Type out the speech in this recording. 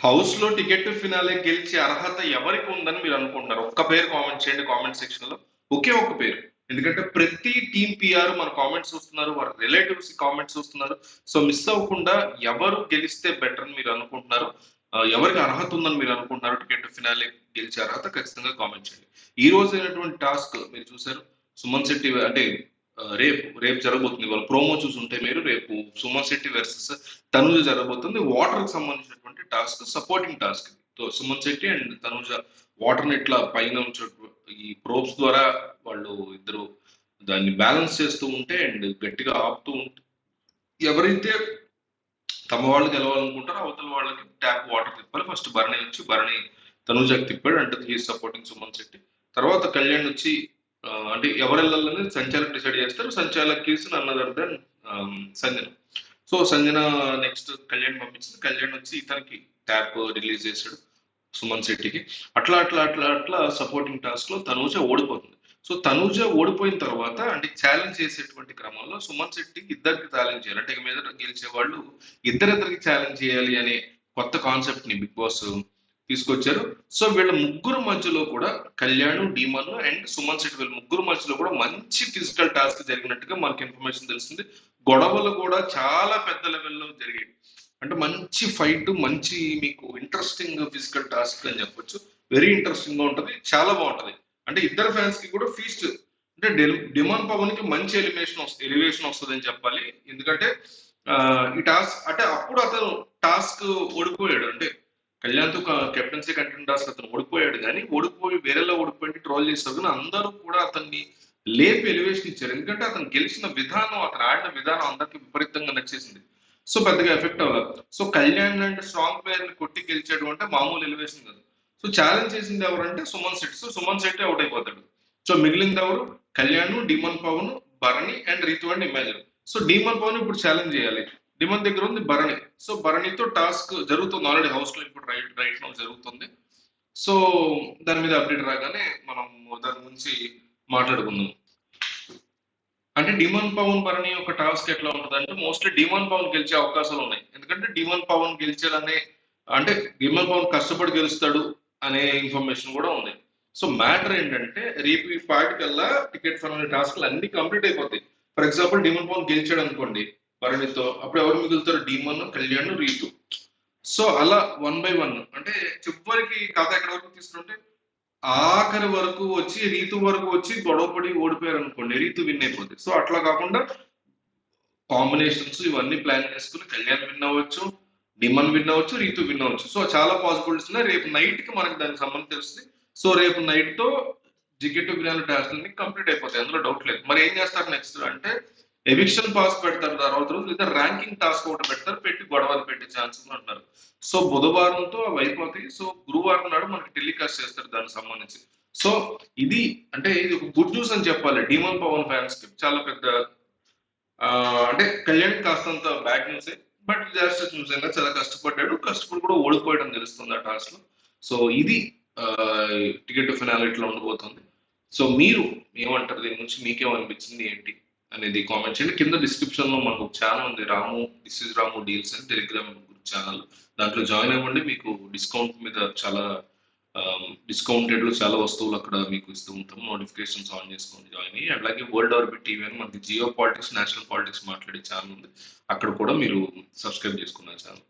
House లో ticket to finale గెలిచే అర్హత ఎవరికి ఉందని మీరు అనుకుంటున్నారు? ఒక్క పేరు కామెంట్ చేయండి కామెంట్ సెక్షన్ లో. ఒకే ఒక్క పేరు. ఎందుకంటే ప్రతి టీం పిఆర్ మన కామెంట్స్ చూస్తున్నారు, వారి రిలేటివ్స్ కామెంట్స్ చూస్తున్నారు. సో మిస్ అవ్వకుండా ఎవరు గెలిస్తే బెటర్ అని మీరు అనుకుంటున్నారు, ఎవరికి అర్హత ఉందని మీరు అనుకుంటున్నారు టికెట్ టు ఫినాలే గెలిచే అర్హత, ఖచ్చితంగా కామెంట్ చేయండి. ఈ రోజు అయినటువంటి టాస్క్ మీరు చూసారు. సుమన్ శెట్టి అంటే రేపు రేపు జరగబోతుంది. వాళ్ళ ప్రోమో చూసుంటే మీరు, రేపు సుమన్ శెట్టి వర్సెస్ తనుజ జరగబోతుంది. వాటర్ కి సంబంధించినటువంటి task, supporting task. Suman Shetty and Tanuja water ని ఇట్లా పైన ఈ ప్రోబ్స్ ద్వారా వాళ్ళు ఇద్దరు దాన్ని బ్యాలెన్స్ చేస్తూ ఉంటే అండ్ గట్టిగా ఆపుతూ ఉంటే ఎవరైతే తమ వాళ్ళు గెలవాలనుకుంటారో అవతల వాళ్ళకి ట్యాప్ వాటర్ తిప్పాలి. ఫస్ట్ భరణి వచ్చి భరణి తనుజాకి తిప్పాడు అంటే హీ సపోర్టింగ్ సుమన్ శెట్టి. తర్వాత కళ్యాణ్ వచ్చి అంటే ఎవరు వెళ్ళాలని సంచాలక్ డిసైడ్ చేస్తారు. సంచాలక్ keys none other than Sanjana. So Sanjana next Kalyan పంపించింది. కళ్యాణ్ వచ్చి ఇతనికి ట్యాప్ రిలీజ్ చేశాడు సుమన్ శెట్టికి. అట్లా అట్లా అట్లా అట్లా సపోర్టింగ్ టాస్క్ లో తనూజ ఓడిపోతుంది. సో తనూజ ఓడిపోయిన తర్వాత అంటే ఛాలెంజ్ చేసేటువంటి క్రమంలో సుమన్ శెట్టికి ఇద్దరికి ఛాలెంజ్ చేయాలి. అంటే ఇక మీద గెలిచే వాళ్ళు ఇద్దరిద్దరికి ఛాలెంజ్ చేయాలి అనే కొత్త కాన్సెప్ట్ ని బిగ్ బాస్ తీసుకొచ్చారు. సో వీళ్ళ ముగ్గురు మధ్యలో కూడా కళ్యాణ్, డీమన్ అండ్ సుమన్ శెట్టి వీళ్ళ ముగ్గురు మధ్యలో కూడా మంచి ఫిజికల్ టాస్క్ జరిగినట్టుగా మనకి ఇన్ఫర్మేషన్ తెలిసింది. గొడవలు కూడా చాలా పెద్ద లెవెల్లో జరిగాయి. అంటే మంచి ఫైట్, మంచి మీకు ఇంట్రెస్టింగ్ ఫిజికల్ టాస్క్ అని చెప్పొచ్చు. వెరీ ఇంట్రెస్టింగ్ గా ఉంటది, చాలా బాగుంటది. అంటే ఇద్దరు ఫ్యాన్స్ కి కూడా ఫీస్ట్. అంటే డిమాండ్ పవన్ కి మంచి ఎలివేషన్ వస్తుంది అని చెప్పాలి. ఎందుకంటే ఈ టాస్క్ అంటే అప్పుడు అతను టాస్క్ ఓడిపోయాడు. అంటే కళ్యాణ్తో కెప్టెన్సీ కంటెంట్ టాస్క్ అతను ఓడిపోయాడు, కానీ ఓడిపోయి వేరేలా ఓడిపోయి ట్రోల్ చేస్తారు. కానీ అందరూ కూడా అతన్ని లేపి ఎలివేషన్ ఇచ్చారు. ఎందుకంటే అతను గెలిచిన విధానం, అతను ఆడిన విధానం అందరికి విపరీతంగా నచ్చేసింది. సో పెద్దగా ఎఫెక్ట్ అవ్వలేదు. So Kalyan and strong player ని కొట్టి గెలిచాడు అంటే మామూలు ఎలివేషన్ కాదు. సో ఛాలెంజ్ చేసింది ఎవరంటే సుమన్ శెట్టి. సో సుమన్ శెట్టి అవుట్ అయిపోతాడు. సో మిగిలింది ఎవరు? Kalyan, demon Pawan, Bharani and Ritu and ఇమాజిన్. సో డిమన్ పవన్ ఇప్పుడు ఛాలెంజ్ చేయాలి. డిమన్ దగ్గర ఉంది భరణి. సో భరణితో టాస్క్ జరుగుతుంది ఆల్రెడీ హౌస్ లో, ఇప్పుడు రైట్ నౌ జరుగుతుంది. సో దాని మీద అప్డేట్ రాగానే మనం దాని గురించి మాట్లాడుకుందాం. అంటే డిమన్ పవన్ భరణి ఒక టాస్క్ ఎట్లా ఉంటుంది అంటే మోస్ట్లీ డిమన్ పవన్ గెలిచే అవకాశాలు ఉన్నాయి. ఎందుకంటే డిమన్ పవన్ గెలిచాడనే అంటే డిమన్ పవన్ కష్టపడి గెలుస్తాడు అనే ఇన్ఫర్మేషన్ కూడా ఉంది. సో మ్యాటర్ ఏంటంటే రేపు ఈ పార్టీకల్లా టికెట్ ఫైనల్ టాస్క్లు అన్ని కంప్లీట్ అయిపోతాయి. ఫర్ ఎగ్జాంపుల్ డిమన్ పవన్ గెలిచాడు అనుకోండి భరణితో, అప్పుడు ఎవరు మిగులుతారు? డిమన్, కళ్యాణ్, రీతు. సో అలా 1 by 1 అంటే చివరికి కథ ఎక్కడ వరకు తీసుకుంటే ఆఖరి వరకు వచ్చి రీతు వరకు వచ్చి గొడవపడి ఓడిపోయారు అనుకోండి, రీతు విన్ అయిపోతుంది. సో అట్లా కాకుండా కాంబినేషన్స్ ఇవన్నీ ప్లాన్ చేసుకుని కళ్యాణ్ విన్ అవ్వచ్చు, డిమన్ విన్ అవ్వచ్చు, రీతు విన్ అవ్వచ్చు. సో చాలా పాసిబిలిటీస్ ఉన్నాయి. రేపు నైట్ కి మనకి దానికి సంబంధం తెలుస్తుంది. సో రేపు నైట్ తో జికెట్ వినాలి టాస్క్ కంప్లీట్ అయిపోతాయి, అందులో డౌట్ లేదు. మరి ఏం చేస్తారు నెక్స్ట్ అంటే ఎవిక్షన్ పాస్ పెడతారు తర్వాత రోజు, లేదా ర్యాంకింగ్ టాస్క్ ఒకటి పెడతారు, పెట్టి గొడవలు పెట్టే ఛాన్సెస్ అంటారు. సో బుధవారంతో అవి అయిపోతాయి. సో గురువారం నాడు మనకి టెలికాస్ట్ చేస్తారు దానికి సంబంధించి. సో ఇది అంటే ఇది ఒక గుడ్ న్యూస్ అని చెప్పాలి డిమన్ పవన్ ఫ్యాన్స్ కి. చాలా పెద్ద అంటే కళ్యాణ్ కాస్తంత bad news, but disaster news అయినా చాలా కష్టపడ్డాడు, కష్టపడి కూడా ఓడిపోయడం తెలుస్తుంది ఆ టాస్క్ లో. సో ఇది టికెట్ ఫినాల్ ఇట్లా ఉండబోతుంది. సో మీరు ఏమంటారు దీని నుంచి? మీకేమనిపించింది ఏంటి అనేది కామెంట్ చేయండి. కింద డిస్క్రిప్షన్ లో మనకు ఒక ఛానల్ ఉంది, రాము దిస్ ఇస్ రాము డీల్స్ అని, టెలిగ్రామ్ గ్రూప్ ఛానల్. దాంట్లో జాయిన్ అవ్వండి. మీకు డిస్కౌంట్ మీద చాలా డిస్కౌంటెడ్ చాలా వస్తువులు అక్కడ మీకు ఇస్తూ ఉంటాం. నోటిఫికేషన్స్ ఆన్ చేసుకొని జాయిన్ అయ్యి, అలాగే వరల్డ్ ఆర్బిట్ టీవీ అని మనకి జియో పాలిటిక్స్, నేషనల్ పాలిటిక్స్ మాట్లాడే ఛానల్ ఉంది, అక్కడ కూడా మీరు సబ్స్క్రైబ్ చేసుకున్న ఛానల్.